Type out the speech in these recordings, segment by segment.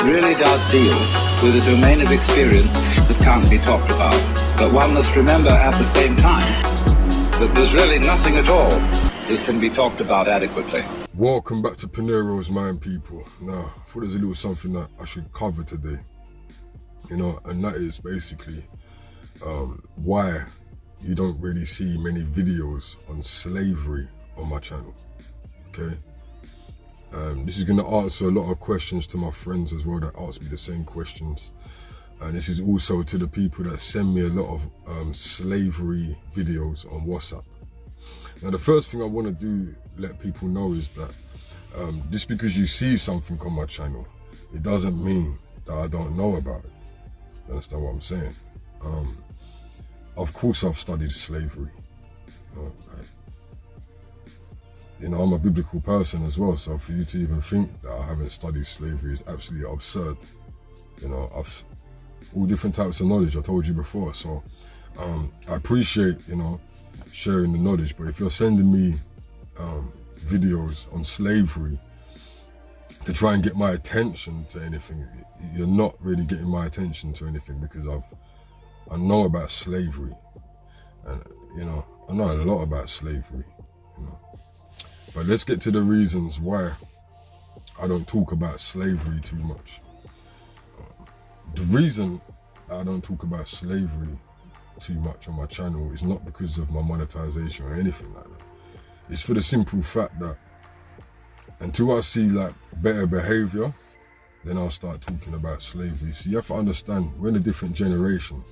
really does deal with a domain of experience that can't be talked about. But one must remember at the same time that there's really nothing at all that can be talked about adequately. Welcome back to Pinero's Mind, people. Now, I thought there's a little something that I should cover today, and that is basically why you don't really see many videos on slavery on my channel, okay? This is going to answer a lot of questions to my friends as well that ask me the same questions. And this is also to the people that send me a lot of slavery videos on WhatsApp. Now, the first thing I want to let people know is that just because you see something on my channel, it doesn't mean that I don't know about it. You understand what I'm saying? Of course I've studied slavery. I'm a biblical person as well, so for you to even think that I haven't studied slavery is absolutely absurd. I've all different types of knowledge, I told you before, so I appreciate, sharing the knowledge, but if you're sending me videos on slavery to try and get my attention to anything, you're not really getting my attention to anything, because I know about slavery, and I know a lot about slavery, But let's get to the reasons why I don't talk about slavery too much. The reason I don't talk about slavery too much on my channel is not because of my monetization or anything like that. It's for the simple fact that until I see like better behavior, then I'll start talking about slavery. So you have to understand, we're in a different generation,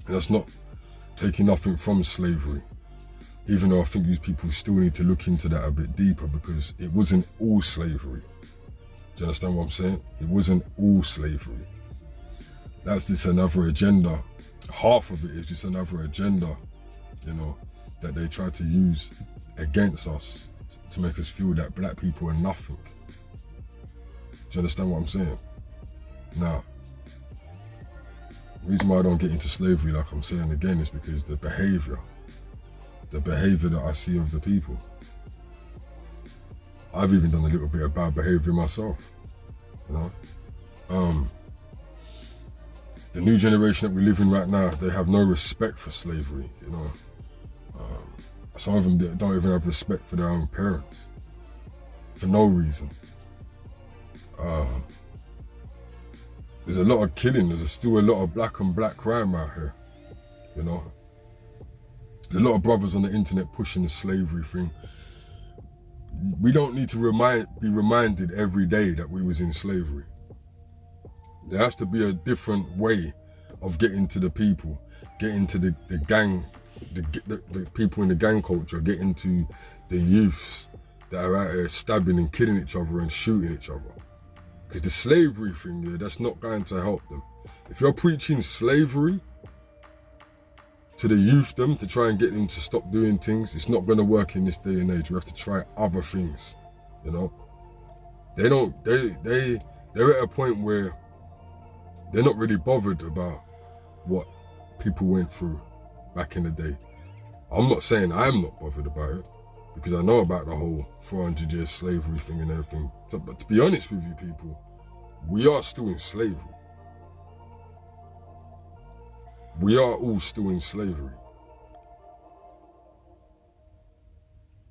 and that's not taking nothing from slavery, even though I think these people still need to look into that a bit deeper, because it wasn't all slavery. Do you understand what I'm saying? It wasn't all slavery. That's just another agenda. Half of it is just another agenda, that they try to use against us to make us feel that black people are nothing. Do you understand what I'm saying? Now, the reason why I don't get into slavery, like I'm saying again, is because the behavior that I see of the people. I've even done a little bit of bad behavior myself, The new generation that we live in right now, they have no respect for slavery, Some of them don't even have respect for their own parents, for no reason. There's a lot of killing, there's still a lot of black on black crime out here, There's a lot of brothers on the internet pushing the slavery thing. We don't need to be reminded every day that we was in slavery. There has to be a different way of getting to the people, getting to the gang, the people in the gang culture, getting to the youths that are out here stabbing and killing each other and shooting each other. Because the slavery thing, that's not going to help them. If you're preaching slavery to the youth, to try and get them to stop doing things, it's not going to work in this day and age. We have to try other things, They're at a point where they're not really bothered about what people went through back in the day. I'm not saying I'm not bothered about it, because I know about the whole 400-year slavery thing and everything. But to be honest with you people, we are still in slavery. We are all still in slavery.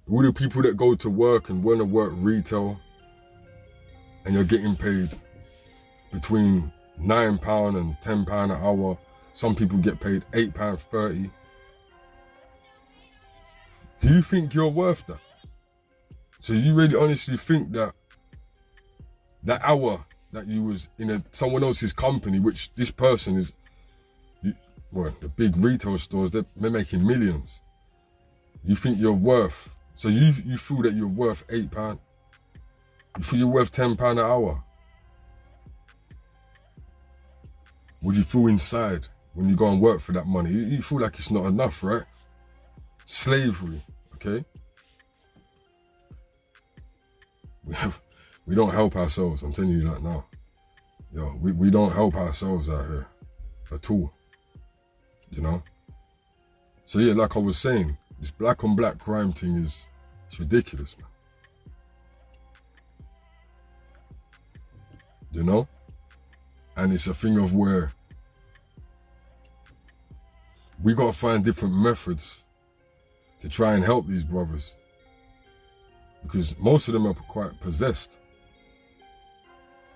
All the people that go to work and want to work retail, and you're getting paid between £9 and £10 an hour. Some people get paid £8.30. Do you think you're worth that? So you really honestly think that that hour that you was in someone else's company, which this person is, the big retail stores, they're making millions. You think you're worth, so you feel that you're worth £8. You feel you're worth £10 an hour. What do you feel inside when you go and work for that money? You feel like it's not enough, right? Slavery, okay? We don't help ourselves, I'm telling you that now. We don't help ourselves out here at all, So yeah, like I was saying, this black on black crime thing it's ridiculous, man. And it's a thing of where we got to find different methods to try and help these brothers, because most of them are quite possessed,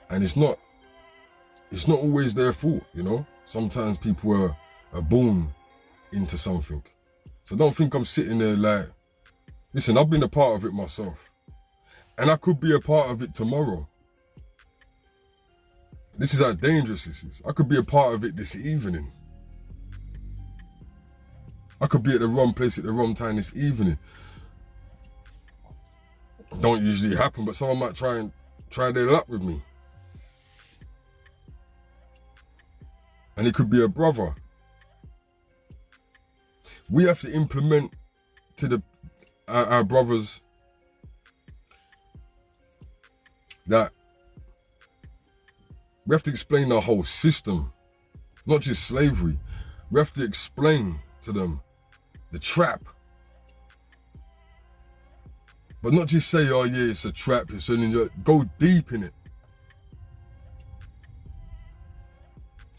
and it's not always their fault, you know. Sometimes people are born into something. So don't think I'm sitting there like, listen, I've been a part of it myself, and I could be a part of it tomorrow. This is how dangerous this is. I could be a part of it this evening. I could be at the wrong place at the wrong time this evening. Don't usually happen, but someone might try their luck with me. And it could be a brother. We have to implement to our brothers that we have to explain the whole system, not just slavery. We have to explain to them the trap. But not just say, oh yeah, it's a trap, go deep in it.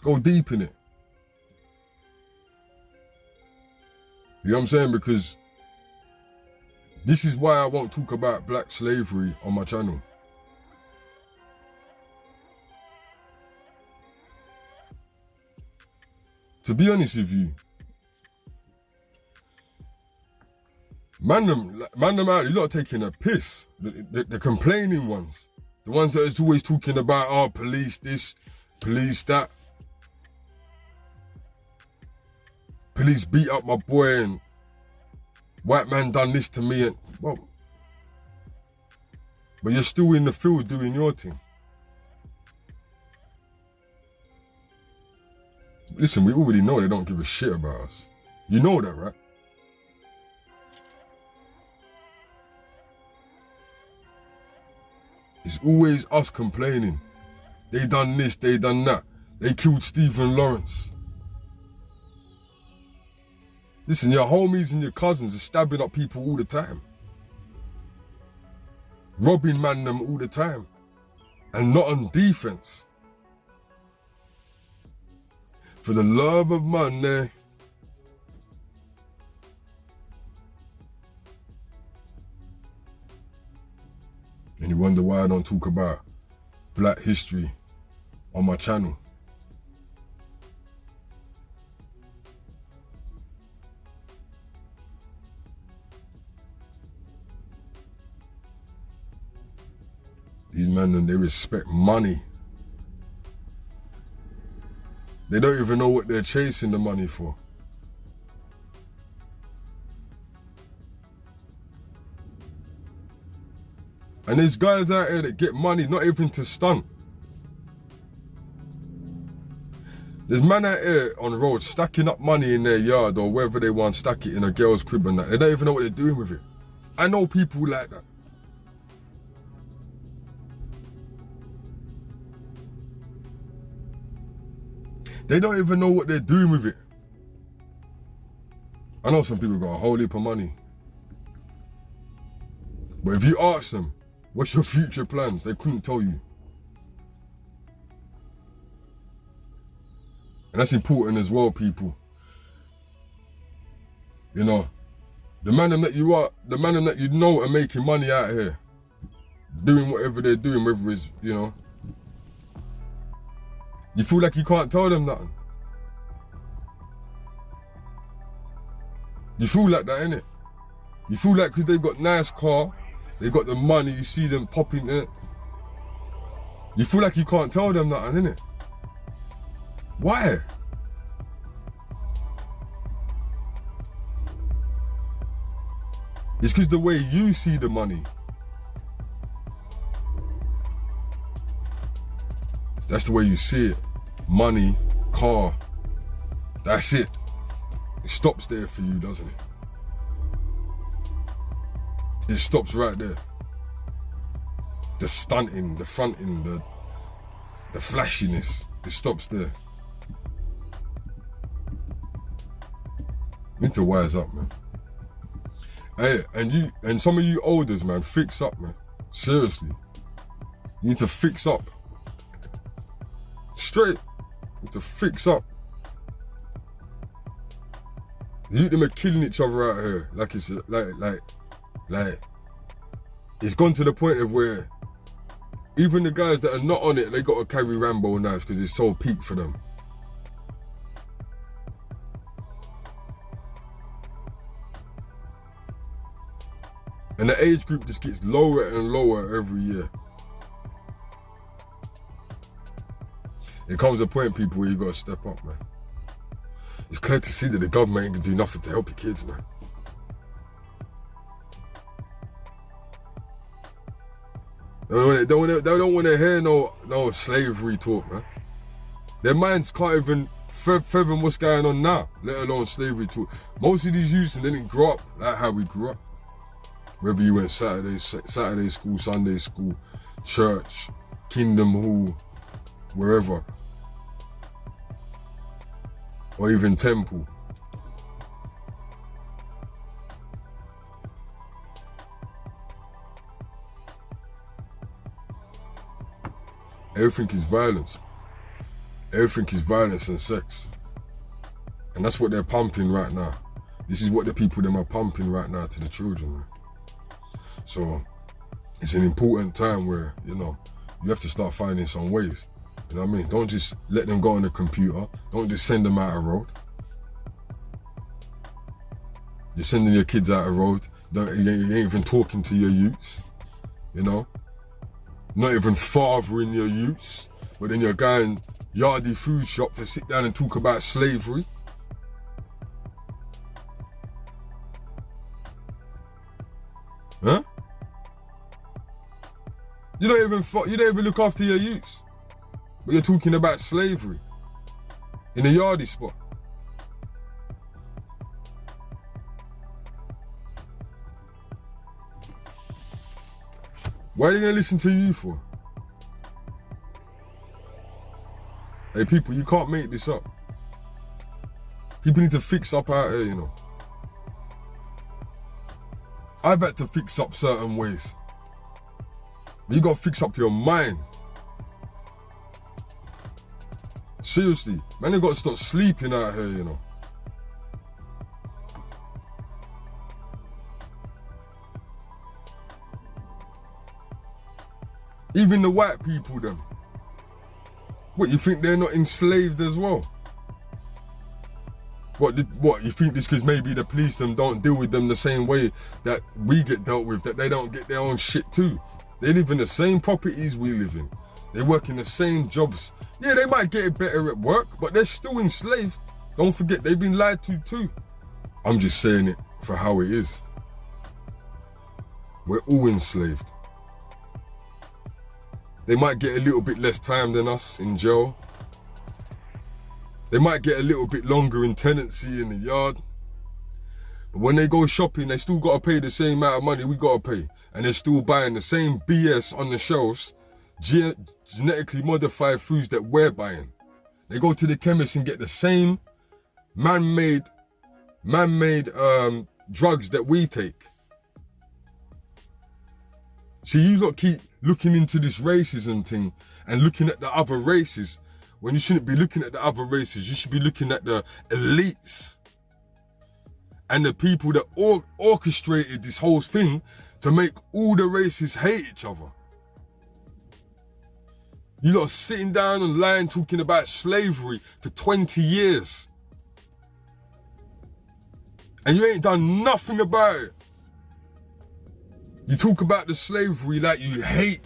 Go deep in it. You know what I'm saying? Because this is why I won't talk about black slavery on my channel. To be honest with you, man them out, you're not taking a piss. The complaining ones. The ones that is always talking about, oh, police this, police that. Police beat up my boy and white man done this to me, and well, but you're still in the field doing your thing. Listen, we already know they don't give a shit about us. You know that, right? It's always us complaining. They done this, they done that. They killed Stephen Lawrence. Listen, your homies and your cousins are stabbing up people all the time. Robbing man them all the time. And not on defense. For the love of money. And you wonder why I don't talk about black history on my channel. These men, they respect money. They don't even know what they're chasing the money for. And there's guys out here that get money not even to stunt. There's man out here on the road stacking up money in their yard or wherever they want, stack it in a girl's crib and that. They don't even know what they're doing with it. I know people like that. They don't even know what they're doing with it. I know some people got a whole heap of money. But if you ask them, what's your future plans? They couldn't tell you. And that's important as well, people. You know, the man that you are, the man that you know are making money out here, doing whatever they're doing, whether it's, you know, you feel like you can't tell them nothing. You feel like that, innit? You feel like because they've got nice car, they got the money, you see them popping in it. You feel like you can't tell them nothing, innit? Why? It's because the way you see the money. That's the way you see it. Money, car, that's it. It stops there for you, doesn't it? It stops right there. The stunting, the fronting, the flashiness, it stops there. You need to wise up, man. Hey, and some of you olders, man, fix up, man. Seriously. You need to fix up. straight. We need to fix up. The youth them are killing each other out here. Like it's like it's gone to the point of where even the guys that are not on it, they got to carry Rambo knives because it's so peak for them. And the age group just gets lower and lower every year. It comes a point, people, where you got to step up, man. It's clear to see that the government ain't gonna do nothing to help your kids, man. They don't want to hear no slavery talk, man. Their minds can't even fathom what's going on now, let alone slavery talk. Most of these youths, they didn't grow up like how we grew up. Whether you went Saturday school, Sunday school, church, Kingdom Hall, wherever. Or even temple. Everything is violence. Everything is violence and sex. And that's what they're pumping right now. This is what the people them are pumping right now to the children, man. So it's an important time where, you know, you have to start finding some ways. You know what I mean? Don't just let them go on the computer. Don't just send them out a road. You're sending your kids out a road. You ain't even talking to your youths, you know? Not even fathering your youths, but then you're going Yardie food shop to sit down and talk about slavery. Huh? You don't even look after your youths, but you're talking about slavery in a Yardie spot. Why are they gonna listen to you for? Hey people, you can't make this up. People need to fix up out here, you know. I've had to fix up certain ways. You gotta fix up your mind. Seriously, man, you gotta stop sleeping out here, you know. Even the white people, them. What, you think they're not enslaved as well? What, you think this because maybe the police them don't deal with them the same way that we get dealt with, that they don't get their own shit too? They live in the same properties we live in. They work in the same jobs. Yeah, they might get it better at work, but they're still enslaved. Don't forget, they've been lied to too. I'm just saying it for how it is. We're all enslaved. They might get a little bit less time than us in jail. They might get a little bit longer in tenancy in the yard. But when they go shopping, they still gotta pay the same amount of money we gotta pay. And they're still buying the same BS on the shelves, genetically modified foods that we're buying. They go to the chemist and get the same man-made drugs that we take. See, you lot keep looking into this racism thing and looking at the other races when you shouldn't be looking at the other races. You should be looking at the elites and the people that orchestrated this whole thing to make all the races hate each other. You lot sitting down online talking about slavery for 20 years. And you ain't done nothing about it. You talk about the slavery like you hate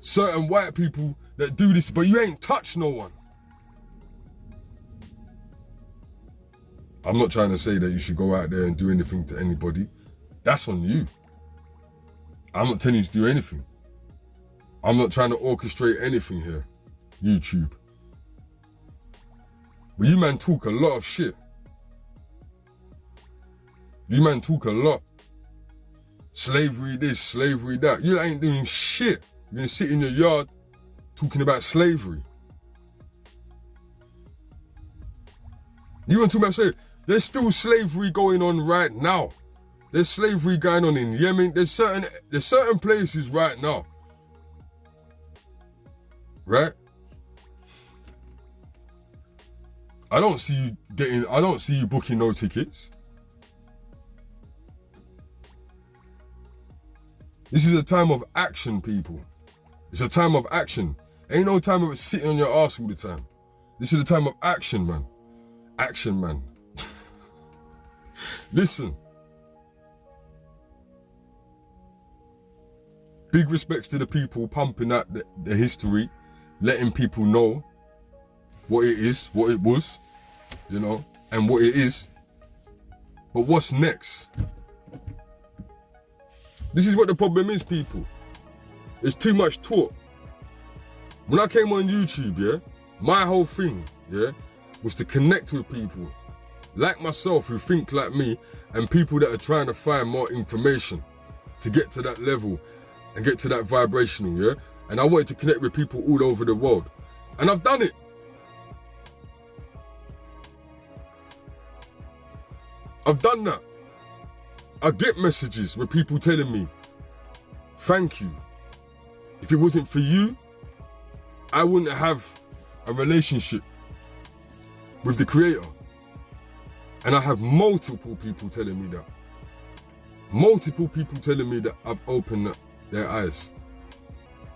certain white people that do this, but you ain't touched no one. I'm not trying to say that you should go out there and do anything to anybody. That's on you. I'm not telling you to do anything. I'm not trying to orchestrate anything here, YouTube. But you man talk a lot of shit. You man talk a lot. Slavery this, slavery that. You ain't doing shit. You're gonna sit in your yard talking about slavery. You want to talk about slavery? There's still slavery going on right now. There's slavery going on in Yemen. There's certain places right now. Right? I don't see you booking no tickets. This is a time of action, people. It's a time of action. Ain't no time of sitting on your ass all the time. This is a time of action, man. Action, man. Listen. Big respects to the people pumping out the history, letting people know what it is, what it was, you know, and what it is. But what's next? This is what the problem is, people. There's too much talk. When I came on YouTube, yeah, my whole thing, yeah, was to connect with people like myself who think like me and people that are trying to find more information to get to that level and get to that vibrational, yeah? And I wanted to connect with people all over the world. And I've done it. I've done that. I get messages with people telling me, thank you. If it wasn't for you, I wouldn't have a relationship with the Creator. And I have multiple people telling me that. Multiple people telling me that I've opened their eyes.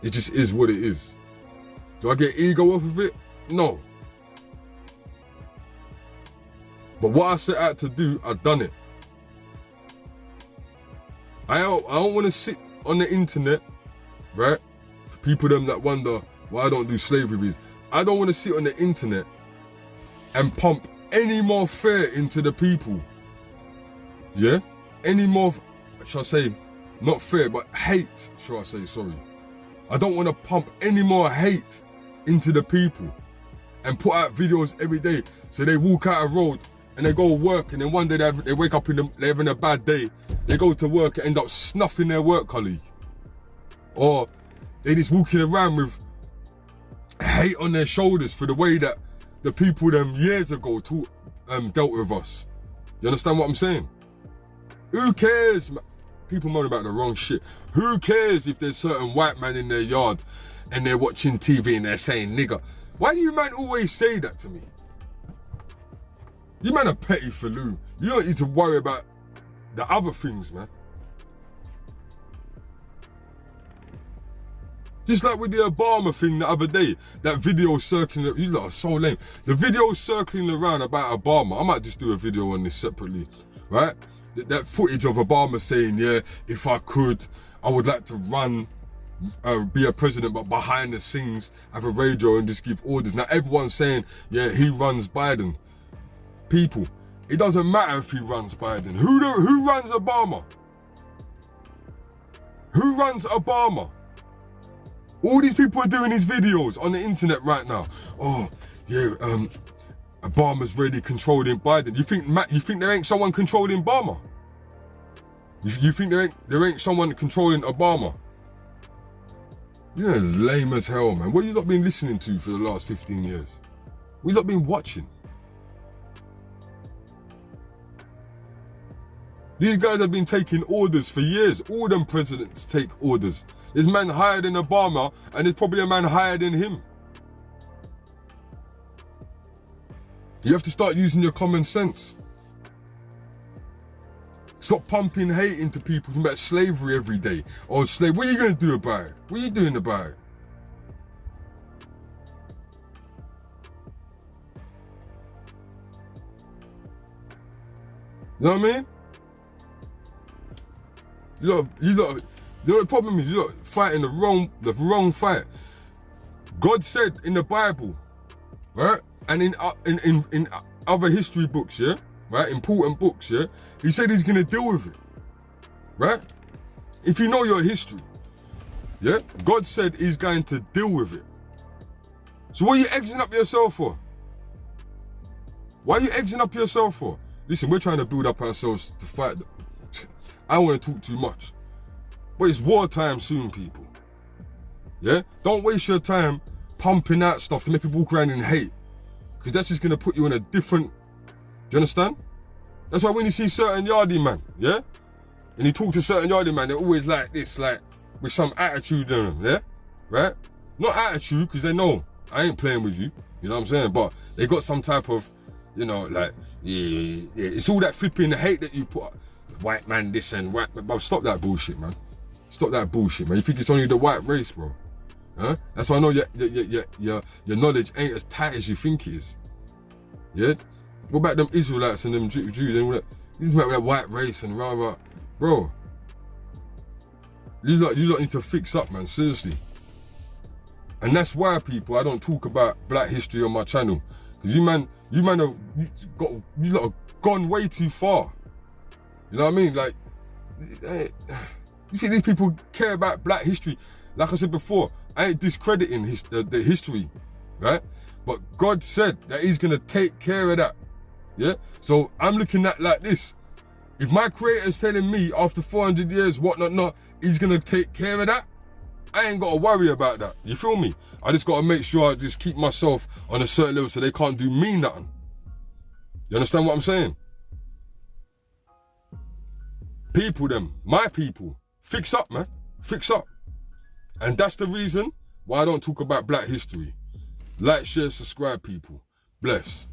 It just is what it is. Do I get ego off of it? No. But what I set out to do, I've done it. I don't want to sit on the internet, right? For people them that wonder why I don't do slave reviews. I don't want to sit on the internet and pump any more fear into the people. Yeah? Any more, shall I say, not fear, but hate, shall I say, sorry. I don't want to pump any more hate into the people and put out videos every day so they walk out a road and they go to work and then one day they wake up they're having a bad day. They go to work and end up snuffing their work colleague. Or they just walking around with hate on their shoulders for the way that the people them years ago dealt with us. You understand what I'm saying? Who cares? People moan about the wrong shit. Who cares if there's certain white man in their yard and they're watching TV and they're saying nigger? Why do you man always say that to me? You man are petty for Lou. You don't need to worry about the other things, man. Just like with the Obama thing the other day, that video circling, you lot are so lame. The video circling around about Obama, I might just do a video on this separately, right? That footage of Obama saying, yeah, if I could, I would like to run, be a president, but behind the scenes, have a radio and just give orders. Now everyone's saying, yeah, he runs Biden. People, it doesn't matter if he runs Biden. Who runs Obama? Who runs Obama? All these people are doing these videos on the internet right now. Oh, yeah, Obama's really controlling Biden. You think there ain't someone controlling Obama? You think there ain't someone controlling Obama? You're lame as hell, man. What have you not been listening to for the last 15 years? What have you not been watching? These guys have been taking orders for years. All them presidents take orders. There's man higher than Obama, and there's probably a man higher than him. You have to start using your common sense. Stop pumping hate into people talking about slavery every day. Or slave, what are you going to do about it? What are you doing about it? You know what I mean? You know the problem is you're fighting the wrong fight. God said in the Bible, right, and in other history books, yeah, right, important books, yeah, he said he's gonna deal with it, right? If you know your history, yeah, God said he's going to deal with it. So what are you egging up yourself for? Why are you egging up yourself for? Listen, we're trying to build up ourselves to fight. I don't want to talk too much. But it's wartime soon, people. Yeah? Don't waste your time pumping out stuff to make people walk around in hate. Because that's just going to put you in a different... Do you understand? That's why when you see certain yardie man, yeah? And you talk to certain yardie man, they're always like this, like, with some attitude in them, yeah? Right? Not attitude, because they know I ain't playing with you. You know what I'm saying? But they got some type of you know, like, yeah, it's all that flipping hate that you put, white man this and white, but stop that bullshit, man. Stop that bullshit, man. You think it's only the white race, bro? Huh? That's why I know your knowledge ain't as tight as you think it is. Yeah? What about them Israelites and them Jews and all that? You talk about that white race and rah rah. Bro, you lot need to fix up, man, seriously. And that's why, people, I don't talk about black history on my channel. Because you lot have gone way too far. You know what I mean? Like, you think these people care about black history? Like I said before, I ain't discrediting the history, right? But God said that he's gonna take care of that, yeah? So I'm looking at like this. If my creator's telling me after 400 years, whatnot, he's gonna take care of that, I ain't gotta worry about that, you feel me? I just gotta make sure I just keep myself on a certain level so they can't do me nothing. You understand what I'm saying? People them, my people, fix up, man, fix up. And that's the reason why I don't talk about black history. Like, share, subscribe, people. Bless.